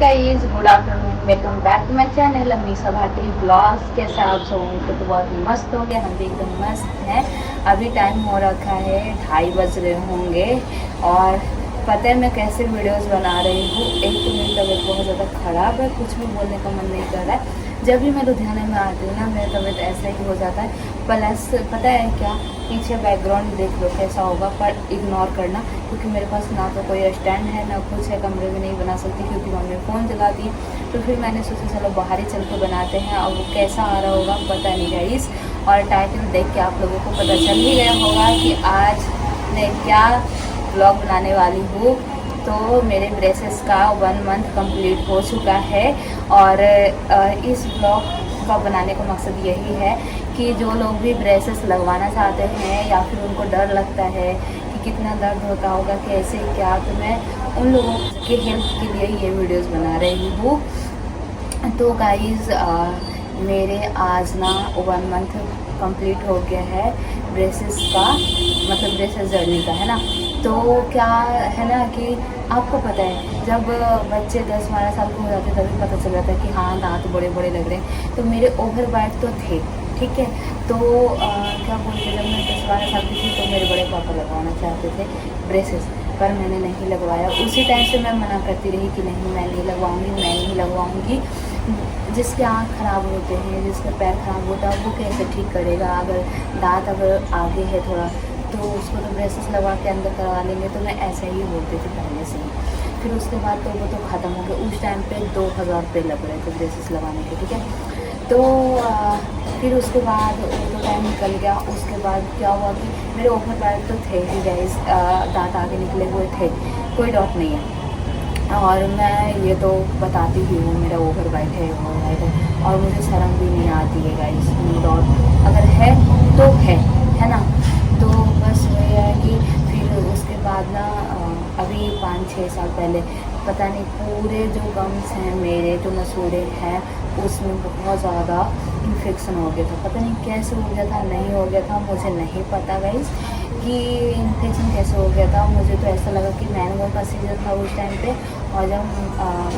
Guys, good afternoon, welcome back to my channel Amisha Bhati blogs. कैसे आप सब होंगे? तो बहुत मस्त हो गया, हम भी एकदम मस्त हैं। अभी टाइम हो रखा है 2:30 बज रहे होंगे और पता है मैं कैसे वीडियोस बना रही हूँ। एक तो मेरी तबीयत बहुत ज़्यादा ख़राब है, कुछ भी बोलने का मन नहीं कर रहा है। जब भी मैं लुधियाने में आती हूँ ना, मेरी तबीयत ऐसा ही हो जाता है। प्लस पता है क्या, पीछे बैकग्राउंड देख लो कैसा होगा, पर इग्नोर करना, क्योंकि मेरे पास ना तो कोई स्टैंड है ना कुछ है, कमरे में नहीं बना सकती क्योंकि मम्मी फ़ोन चलाती है। तो फिर मैंने सोचा चलो बाहर ही चल के बनाते हैं। अब वो कैसा आ रहा होगा पता नहीं गाइस, और टाइटल देख के आप लोगों को पता चल ही गया होगा कि आज मैं क्या ब्लॉग बनाने वाली हूँ। तो मेरे ब्रेसेस का 1 मंथ कंप्लीट हो चुका है और इस ब्लॉग का बनाने का मकसद यही है कि जो लोग भी ब्रेसेस लगवाना चाहते हैं या फिर उनको डर लगता है कि कितना दर्द होता होगा, कैसे क्या, तो मैं उन लोगों की हेल्प के लिए ये वीडियोस बना रही हूँ। तो गाइज़ मेरे आज ना 1 मंथ कंप्लीट हो गया है ब्रेसेस का, मतलब ब्रेसेस जर्नी का, है ना। तो क्या है ना कि आपको पता है जब बच्चे 10-12 साल के हो जाते हैं तभी पता चल जाता है कि हाँ दांत बड़े बड़े लग रहे हैं। तो मेरे ओवर बाइट तो थे, ठीक है। तो क्या बोलते हैं, जब मैं 10-12 साल की थी तो मेरे बड़े पापा लगवाना चाहते थे ब्रेसेस, पर मैंने नहीं लगवाया। उसी टाइम से मैं मना करती रही कि नहीं मैं नहीं लगवाऊंगी, मैं नहीं लगवाऊंगी। जिसके आँख ख़राब होते हैं, जिसका पैर ख़राब होता है, वो कैसे ठीक करेगा? अगर दांत अगर आगे है थोड़ा तो उसको तो ब्रेसेस लगा के अंदर करवा लेंगे। तो मैं ऐसे ही बोलती थी पहले से ही। फिर उसके बाद तो वो तो ख़त्म हो गया। उस टाइम पे 2000 रुपये लग रहे थे ब्रेसेस लगाने के, ठीक है। तो फिर उसके बाद वो तो टाइम निकल गया। उसके बाद क्या हुआ कि मेरे ओवर बाइट तो थे ही गाइस, दांत आगे निकले हुए थे, कोई डाउट नहीं है। और मैं ये तो बताती ही हूँ मेरा ओवर बाइट है, ओवर बाइट है, और मुझे शर्म भी नहीं आती है गाइस, नो डाउट। अगर है तो है ना। तो बस वही है कि फिर उसके बाद ना अभी 5-6 साल पहले पता नहीं पूरे जो गम्स हैं मेरे, जो मसूड़े हैं, उसमें बहुत ज़्यादा इन्फेक्शन हो गया था। पता नहीं कैसे हो गया था, नहीं हो गया था, मुझे नहीं पता गाइस कि इन्फेक्शन कैसे हो गया था। मुझे तो ऐसा लगा कि मैंगो का सीज़न था उस टाइम पे, और जब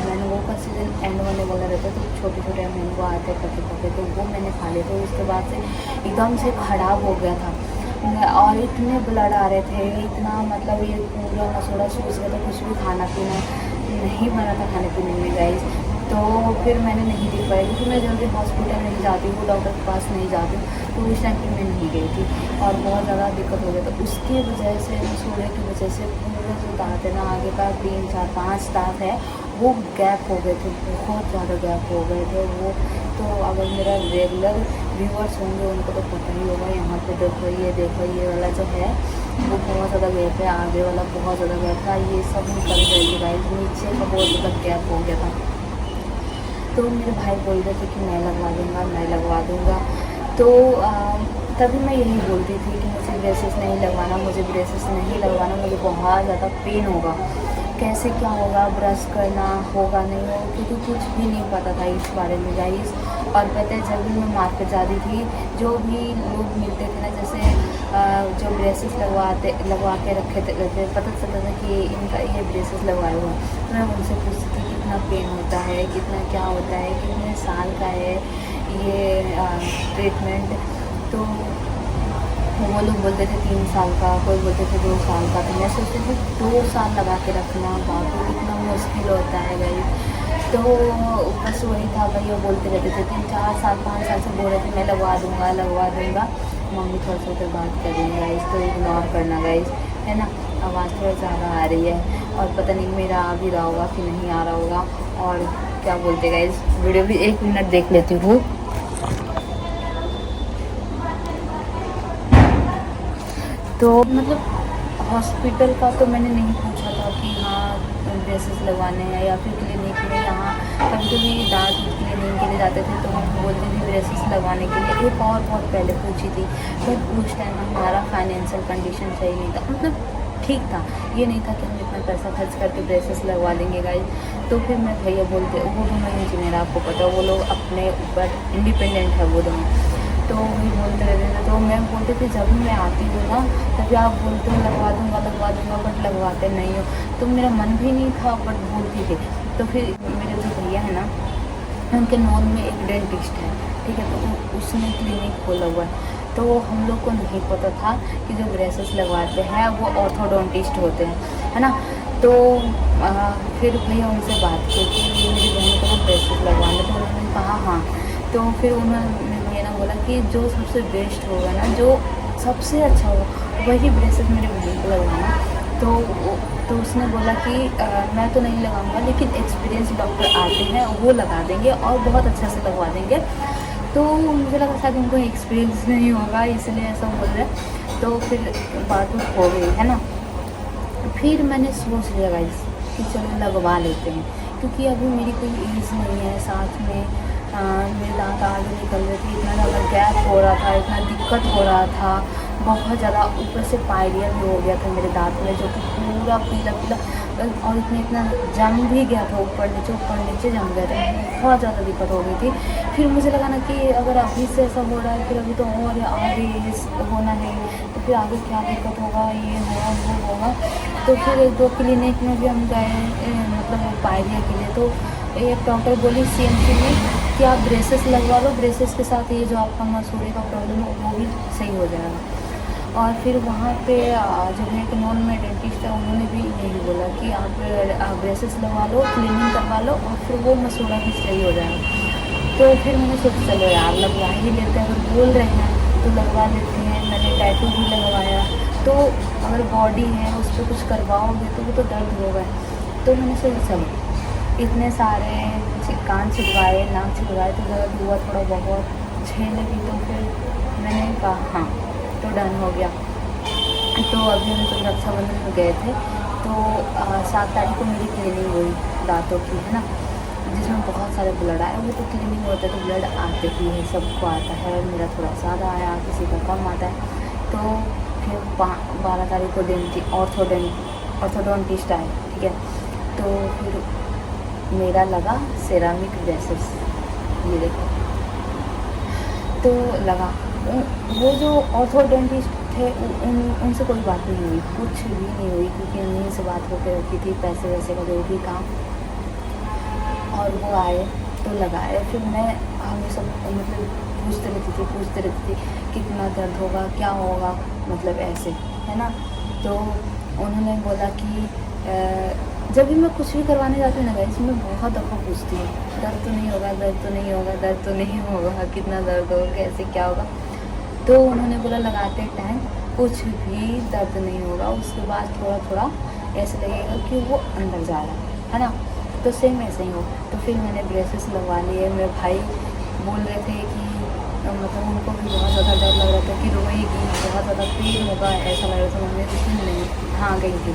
मैंगो का सीज़न एंड होने वाला रहता तो छोटे छोटे मैंगो आते पके पके, तो वो मैंने खा लिए थे। उसके बाद से एकदम से ख़राब हो गया था और इतने ब्लड आ रहे थे, इतना मतलब ये पूरा मसूड़ा सूज गया था, कुछ भी खाना पीना नहीं बना था खाने पीने में गाइस। तो फिर मैंने नहीं दे पाई क्योंकि मैं जल्दी हॉस्पिटल नहीं जाती हूँ, डॉक्टर के पास नहीं जाती हूँ। तो उस टाइम पर मैं नहीं गई थी और बहुत ज़्यादा दिक्कत हो गया था उसकी वजह से, मसूड़े की वजह से पूरा जो दाँत है ना आगे का 3-4-5 दाँत है वो गैप हो गए थे, बहुत ज़्यादा गैप हो गए थे वो। तो अगर मेरा रेगुलर व्यूअर्स होंगे उनको तो पता ही होगा। यहाँ पे देखो ये वाला जो है वो बहुत ज़्यादा गैप है, आगे वाला बहुत ज़्यादा गैप था, ये सब निकल गई थी गाइस, नीचे का बहुत ज़्यादा गैप हो गया था। तो मेरे भाई बोल रहे थे कि मैं लगवा दूँगा, मैं लगवा दूँगा। तो तभी मैं यही बोलती थी कि मुझे ब्रेसेस नहीं लगवाना, मुझे ब्रेसेस नहीं लगवाना, मुझे बहुत ज़्यादा पेन होगा, कैसे क्या होगा, ब्रश करना होगा नहीं होगा, क्योंकि कुछ भी नहीं पता था इस बारे में गाइस। और पता है जब भी मैं मार्केट जाती थी, जो भी लोग मिलते थे ना, जैसे जो ब्रेसेस लगवा के रखे थे, पता चलता था कि इनका ये ब्रेसेस लगवाए हुआ है। तो मैं उनसे पूछती थी कितना पेन होता है, कितना क्या होता है, कितने साल का है ये ट्रीटमेंट। तो वो लोग बोलते थे 3 साल का, कोई बोलते थे 2 साल का। तो मैं सोचती थी 2 साल लगा के रखना, बाकी कितना मुश्किल होता है भाई। तो बस वही था भाई, वो बोलते रहते थे 3-4 साल 5 साल से बोल रहे थे मैं लगवा दूँगा। मम्मी थोड़ा सा तो बात कर रही है गाइस, तो इग्नोर करना गाइस, है ना। आवाज़ थोड़ा ज़्यादा आ रही है और पता नहीं मेरा आ भी रहा होगा कि नहीं आ रहा होगा। और क्या बोलते गाइस, वीडियो भी 1 मिनट देख लेती हूँ। तो मतलब हॉस्पिटल का तो मैंने नहीं पूछा था कि हाँ ब्रेसेस लगवाने हैं, या फिर क्लिनिक में यहाँ कभी कभी दांत क्लीनिंग के लिए जाते थे तो मैं बोलती थी ब्रेसेस लगवाने के लिए। एक और बहुत पहले पूछी थी, बट उस टाइम हमारा फाइनेंशियल कंडीशन सही नहीं था, मतलब ठीक था, ये नहीं था कि हम इतना पैसा खर्च करके ब्रेसेस लगवा देंगे गाइस। तो फिर मैं भैया बोलते, वो दोनों इंजीनियर, आपको पता है वो लोग अपने ऊपर इंडिपेंडेंट है वो दोनों। तो वही बोलते रहते थे। तो मैं बोलती थी जब भी मैं आती हूँ ना तभी आप बोलते हो लगवा दूँगा, बट लगवाते नहीं हो। तो मेरा मन भी नहीं था बट बोलती थी। तो फिर मेरे है ना, उनके नॉन में एक डेंटिस्ट है, ठीक है, तो उसने क्लिनिक खोला हुआ है। तो हम लोग को नहीं पता था कि जो ब्रेसेस लगवाते हैं वो ऑर्थोडोंटिस्ट होते हैं, है ना। तो फिर भैया उनसे बात की कि मेरी बहन को ना ब्रेसेस लगवाना, तो उन्होंने कहा हाँ। तो फिर उन्होंने भैया ने बोला कि जो सबसे बेस्ट होगा ना, जो सबसे अच्छा होगा, वही ब्रेसेस मेरी बहन को लगवाना। तो उसने बोला कि मैं तो नहीं लगाऊंगा, लेकिन एक्सपीरियंस डॉक्टर आते हैं वो लगा देंगे और बहुत अच्छा से लगवा देंगे। तो मुझे लगा शायद उनको एक्सपीरियंस नहीं होगा, इसलिए ऐसा बोल रहे। तो फिर बात हो गई, है ना। फिर मैंने सोच लिया गाइस कि चलो लगवा लेते हैं, क्योंकि अभी मेरी कोई एज नहीं है, साथ में मेरे दांत आगे निकल रहे थे, इतना ज़्यादा गैप हो रहा था, इतना दिक्कत हो रहा था, बहुत ज़्यादा। ऊपर से पायरिया भी हो गया था मेरे दांत में, जो कि पूरा पीला पीला, और इतना जम भी गया था, ऊपर नीचे जम गया था, बहुत ज़्यादा दिक्कत हो गई थी। फिर मुझे लगा ना कि अगर अभी से ऐसा हो रहा है, फिर अभी तो और आगे होना है, तो फिर आगे क्या दिक्कत होगा, ये होगा वो होगा। तो फिर 1-2 क्लिनिक में भी हम गए, मतलब पायरिया के लिए। तो एक डॉक्टर बोली CMC में कि आप ब्रेसेस लगवा लो, ब्रेसेस के साथ ये जो आपका मसूड़े का प्रॉब्लम है वो भी सही हो जाएगा। और फिर वहाँ पे जो है एक नॉन में डेंटिस्ट है, उन्होंने भी यही बोला कि आप ब्रेसेस लगवा लो, क्लीनिंग करवा लो, और फिर वो मसूड़ा भी सही हो जाएगा। तो फिर मैंने सोचा चलो यार लगवा ही लेते हैं, अगर बोल रहे हैं तो लगवा लेते हैं। मैंने टैटू भी लगवाया, तो अगर बॉडी है उस पर कुछ करवाओगे तो वो तो दर्द होगा। तो मैंने सोचा चलो, इतने सारे कान छिदवाए, नाक छिदवाए, तो दर्द हुआ थोड़ा बहुत, झेले भी। तो फिर मैंने कहा हाँ, तो डन हो गया। तो अभी हम जब रक्षाबंधन में गए थे, तो 7 तारीख को मेरी क्लीनिंग हुई दांतों की, है ना, जिसमें बहुत सारे ब्लड आए। वो तो क्लीनिंग होता है तो ब्लड आते ही है, सबको आता है, मेरा थोड़ा ज़्यादा आया, किसी का कम आता है। तो फिर 12 तारीख को ऑर्थोडोंटिस्ट आए, ठीक है। तो फिर मेरा लगा सेरामिक ब्रेसेस, ये देखो, तो लगा। वो जो ऑर्थोडोंटिस्ट थे उनसे कोई बात नहीं हुई, कुछ भी नहीं हुई, क्योंकि उन्हीं से बात होकर रखी थी, पैसे वैसे का जो भी काम। और वो आए तो लगाए। फिर मैं हमेशा मतलब पूछते रहती थी कितना दर्द होगा, क्या होगा, मतलब ऐसे, है ना। तो उन्होंने बोला कि जब भी मैं कुछ भी करवाने जाती हूँ ना गाइस, मैं बहुत दफ़ा पूछती हूँ दर्द तो नहीं होगा, दर्द तो नहीं होगा, दर्द तो नहीं होगा, कितना दर्द होगा, कैसे क्या होगा। तो उन्होंने बोला लगाते टाइम कुछ भी दर्द नहीं होगा, उसके बाद थोड़ा थोड़ा ऐसे लगेगा कि वो अंदर जा रहा है ना। तो सेम ऐसे ही हो। तो फिर मैंने ब्रेसेस लगवा लिए। मेरे भाई बोल रहे थे कि मतलब उनको भी बहुत ज़्यादा डर लग रहा था कि रोएगी, बहुत ज़्यादा पेन होगा, ऐसा लग रहा था। मम्मी कुछ नहीं, हाँ गई थी,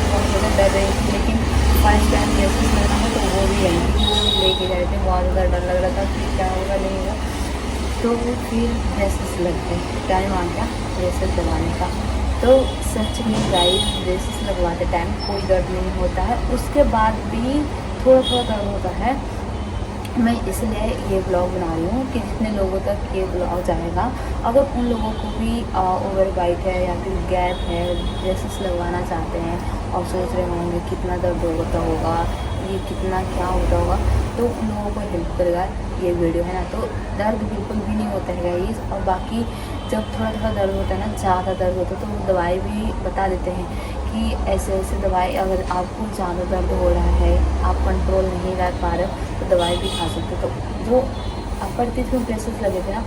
बहुत ज़्यादा डर रही थी, लेकिन फर्स्ट टाइम ब्रेसेस लगना है तो वो भी गई थी, वो लेके गए थे। बहुत ज़्यादा डर लग रहा था कि क्या होगा नहीं होगा। तो फिर ब्रेसेस लग गए, टाइम आ गया ब्रेसेस लगवाने का। तो सच में गाइस, ब्रेसेस लगवाते टाइम कोई दर्द नहीं होता है, उसके बाद भी थोड़ा थोड़ा दर्द होता है। मैं इसलिए ये ब्लॉग बना रही हूँ कि जितने लोगों तक ये ब्लॉग जाएगा, अगर उन लोगों को भी ओवर बाइट है या फिर गैप है, ब्रेसेस लगवाना चाहते हैं और सोच रहे होंगे कितना दर्द होता होगा, ये कितना क्या होता होगा, तो उन लोगों को हेल्प करेगा ये वीडियो, है ना। तो दर्द बिल्कुल भी नहीं होता है गाइस। और बाकी जब थोड़ा थोड़ा दर्द होता है ना, ज़्यादा दर्द होता है, तो दवाई भी बता देते हैं कि ऐसे ऐसे दवाई, अगर आपको ज़्यादा दर्द हो रहा है, आप कंट्रोल नहीं रह पा रहे हो, तो दवाई भी खा सकते हो। तो जो अपर टीथ में ब्रेसेस लगे थे ना,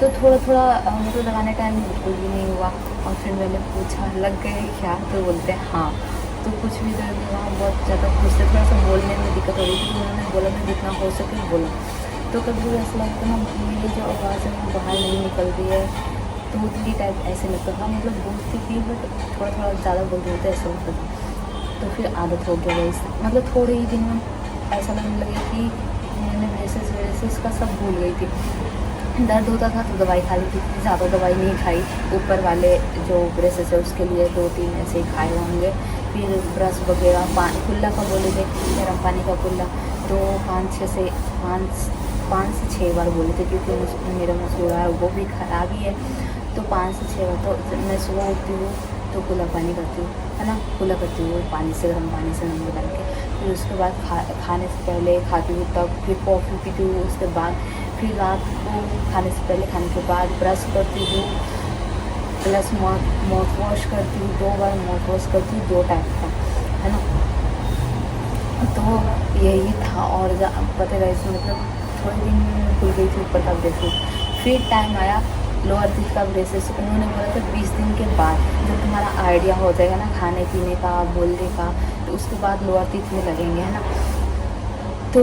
तो थोड़ा थोड़ा मतलब लगाने टाइम बिल्कुल भी नहीं हुआ। और फिर मैंने पूछा लग गए क्या, तो बोलते हैं हाँ। तो कुछ भी दर्द हुआ, बहुत ज़्यादा पूछते, थोड़ा सा बोलने में दिक्कत हो रही थी, तो उन्होंने बोला मैं जितना हो सके बोलो। तो कभी भी ऐसा लगता ना मेरी जो आवाज़ है वो बाहर नहीं निकल रही है, तो उतनी टाइप ऐसे लगता था, मतलब बोलती थी बट थोड़ा थोड़ा ज़्यादा बोल रही थी, ऐसा लगता था। तो फिर आदत हो गया इस, मतलब थोड़े ही दिन में ऐसा लगने लगे कि मैंने ब्रेसेस का सब भूल गई थी। दर्द होता था तो दवाई खा ली थी, ज़्यादा दवाई नहीं खाई। ऊपर वाले जो ब्रेसेस है उसके लिए 2-3 ऐसे ही खाए होंगे। फिर ब्रश वगैरह, कुल्ला का बोले थे, गर्म पानी का कुल्ला, तो 5 से 6 बार बोले थे, क्योंकि मेरा मसूड़ा है वो भी ख़राब ही है। तो 5 से 6 बार। तो मैं सुबह उठती हूँ तो कुल्ला पानी करती हूँ, है ना, कुल्ला करती हूँ पानी से, गर्म पानी से नींबू डाल के। फिर उसके बाद खाने से पहले खाती हूँ, तब फिर कॉफ़ी पीती हूँ। उसके बाद फिर रात को खाने से पहले, खाने के बाद ब्रश करती हूँ, प्लस माउथ वॉश करती हूँ। 2 बार माउथ वॉश करती हूँ, 2 टाइप का, है ना। तो यही था। और पता है इसमें मतलब थोड़े दिन खुल गई थी ऊपर का ब्रेसेस। फिर टाइम आया लोअर टीथ का ब्रेसेस। उन्होंने बोला था 20 दिन के बाद जब तुम्हारा आइडिया हो जाएगा ना खाने पीने का, बोलने का, तो उसके बाद लोअर टीथ में लगेंगे, है ना। तो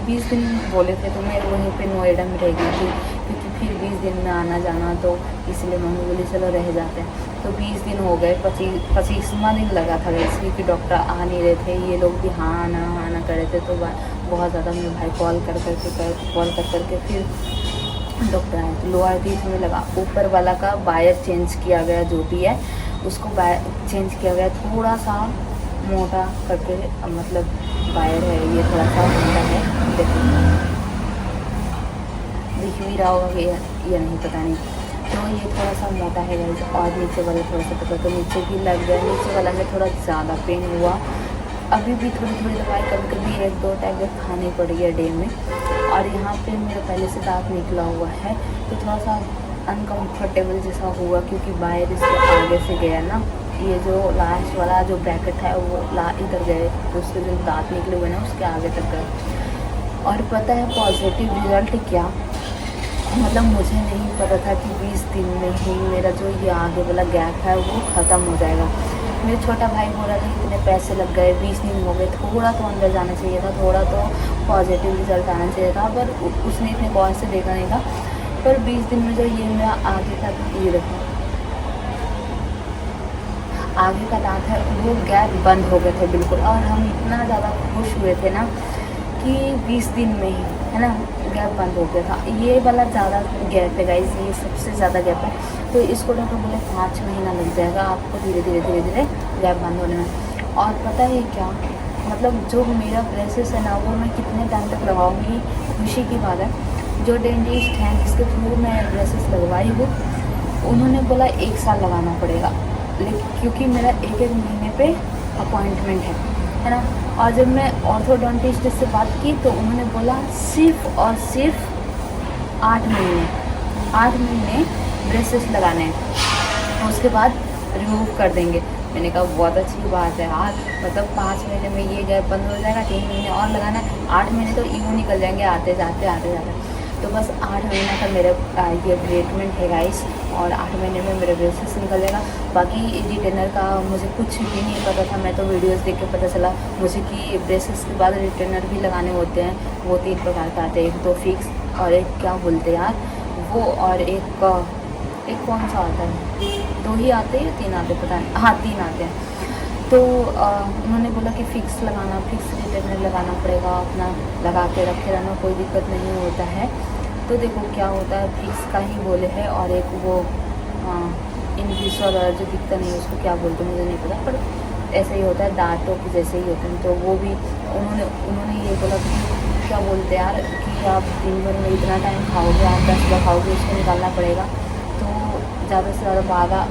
20 दिन बोले थे, तो मैं वहीं पे नोएडा में रह गई थी, क्योंकि फिर 20 दिन में आना जाना, तो इसलिए मम्मी बोली चलो रह जाते हैं। तो 20 दिन हो गए, 25वां दिन लगा था वैसे, क्योंकि डॉक्टर आ नहीं रहे थे, ये लोग भी हाँ आना कर रहे थे। तो बहुत ज़्यादा मेरे भाई कॉल कर करके फिर डॉक्टर आए। तो लोअर टीथ में लगा, ऊपर वाला का वायर चेंज किया गया, जो भी है उसको चेंज किया गया, थोड़ा सा मोटा करके, मतलब वायर है ये थोड़ा सा मोटा है, देखो दिख भी रहा होगा ये नहीं, पता नहीं। तो ये थोड़ा सा मोटा है गाइस, और नीचे वाला थोड़ा सा पतला, तो नीचे भी लग गया। नीचे वाला में थोड़ा ज़्यादा पेन हुआ। अभी भी थोड़ी दवाई कभी कभी 1-2 टैबलेट खानी पड़ी है डे में। और यहाँ पे मेरा पहले से दांत निकला हुआ है, तो थोड़ा सा अनकम्फर्टेबल जैसा हुआ, क्योंकि वायर इसके आगे से गया ना, ये जो लास्ट वाला जो ब्रैकेट है वो इधर गए, तो उसके जो दांत निकले हुए ना उसके आगे तक गए। और पता है पॉजिटिव रिज़ल्ट क्या, मतलब मुझे नहीं पता था कि 20 दिन में ही मेरा जो ये आगे वाला गैप है वो ख़त्म हो जाएगा। मेरा छोटा भाई बोल रहा था इतने पैसे लग गए, 20 दिन हो गए, थोड़ा तो अंदर जाना चाहिए था, थोड़ा तो पॉजिटिव रिज़ल्ट आना चाहिए था, पर उसने इतने गौर से देखा नहीं था। पर 20 दिन में जो ये मेरा आगे का ये देखो, आगे का दांत है वो गैप बंद हो गए थे बिल्कुल। और हम इतना ज़्यादा खुश हुए थे ना कि 20 दिन में ही, है ना, गैप बंद हो गया था। ये वाला ज़्यादा गैप है गाइस, ये सबसे ज़्यादा गैप है। तो इसको डॉक्टर बोले 5 महीना लग जाएगा आपको धीरे धीरे गैप बंद होने में। और पता है क्या, मतलब जो मेरा ब्रेसेस है ना वो मैं कितने टाइम तक लगाऊंगी, खुशी की बात है। जो डेंटिस्ट हैं जिसके थ्रू मैं ब्रेसेस लगवाई हूँ, उन्होंने बोला 1 साल लगाना पड़ेगा, लेकिन क्योंकि मेरा 1-1 महीने पे अपॉइंटमेंट है ना। और जब मैं ऑर्थोडोंटिस्ट से बात की तो उन्होंने बोला सिर्फ और सिर्फ 8 महीने ब्रेसेस लगाने हैं, उसके बाद रिमूव कर देंगे। मैंने कहा बहुत अच्छी बात है यार, मतलब 5 महीने में ये गैप बंद हो जाएगा, 3 महीने और लगाना है, 8 महीने तो यूँ निकल जाएंगे आते जाते। तो बस 8 महीना का मेरा ये ट्रीटमेंट है गाइस, और 8 महीने में मेरा ब्रेसेस निकल जाएगा। बाकी रिटेनर का मुझे कुछ भी नहीं पता था, मैं तो वीडियोस देख के पता चला मुझे कि ब्रेसेस के बाद रिटेनर भी लगाने होते हैं। वो 3 प्रकार का आते हैं, एक तो फिक्स, और एक क्या बोलते हैं यार वो, और एक कौन सा आता है, 2 ही आते हैं 3 आते पता नहीं, हाँ 3 आते हैं। तो उन्होंने बोला कि फिक्स रिटेनर लगाना पड़ेगा, अपना लगा के रखे रहना, कोई दिक्कत नहीं होता है। तो देखो क्या होता है, फिक्स का ही बोले है, और एक वो इंग्लिश वाला जो दिखता नहीं है उसको क्या बोलते हैं मुझे नहीं पता, पर ऐसा ही होता है, दांतों के जैसे ही होते हैं। तो वो भी उन्होंने ये बोला कि क्या बोलते हैं यार, कि आप दिन भर में इतना टाइम खाओगे, आप 10 बार खाओगे, उसको निकालना पड़ेगा, तो ज़्यादा से ज़्यादा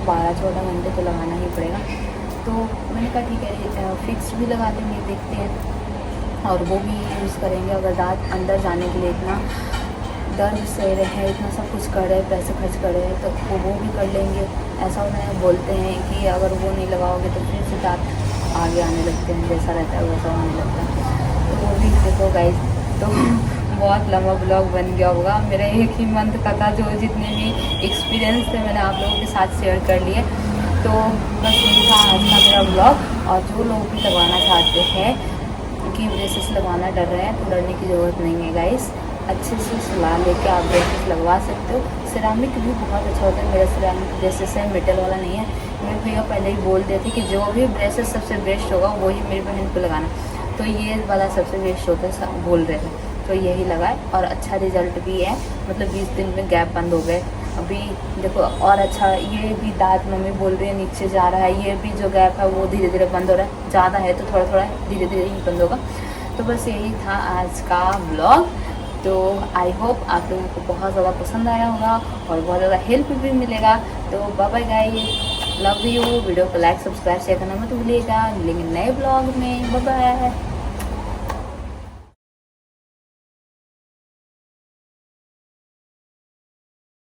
12-14 घंटे तो लगाना ही पड़ेगा। तो मैंने कहा ठीक है, फिक्स भी लगा देंगे, देखते हैं, और वो भी यूज़ करेंगे। अगर दांत अंदर जाने के लिए इतना दर्द सह रहे हैं, इतना सब कुछ कर रहे हैं, पैसे खर्च कर रहे हैं, तो वो भी कर लेंगे। ऐसा उन्हें बोलते हैं कि अगर वो नहीं लगाओगे तो फिर से दांत आगे आने लगते हैं, जैसा रहता है वैसा आने लगता है। तो वो भी देखो गाइस। तो बहुत लंबा ब्लॉग बन गया होगा, मेरा एक ही मंथ का था, जो जितने भी एक्सपीरियंस थे मैंने आप लोगों के साथ शेयर कर लिए। तो बस यही था आज का मेरा ब्लॉग। और जो लोग भी लगवाना चाहते हैं कि ब्रेसेस लगवाना डर रहे हैं, तो डरने की ज़रूरत नहीं है गाइस, अच्छे से सलाह लेके आप ब्रेसेस लगवा सकते हो। सिरामिक भी बहुत अच्छा होता है, मेरा सिरामिक ब्रेसेस है, मेटल वाला नहीं है। मेरे भैया पहले ही बोल देते कि जो भी ब्रेसेस सबसे बेस्ट होगा वही मेरी बहन को लगाना, तो ये वाला सबसे बेस्ट होता है बोल रहे थे, तो यही लगाए, और अच्छा रिजल्ट भी है। मतलब 20 दिन में गैप बंद हो गए। अभी देखो और अच्छा, ये भी दांत मम्मी बोल रही है नीचे जा रहा है, ये भी जो गैप है वो धीरे धीरे बंद हो रहा है, ज़्यादा है तो थोड़ा धीरे धीरे ही बंद होगा। तो बस यही था आज का ब्लॉग। तो आई होप आप लोगों को बहुत ज़्यादा पसंद आया होगा और बहुत ज़्यादा हेल्प भी मिलेगा। तो bye bye guys. Love you. Video को लाइक सब्सक्राइब शेयर करना मत भूलिएगा। मिलेंगे नए ब्लॉग में। Bye bye.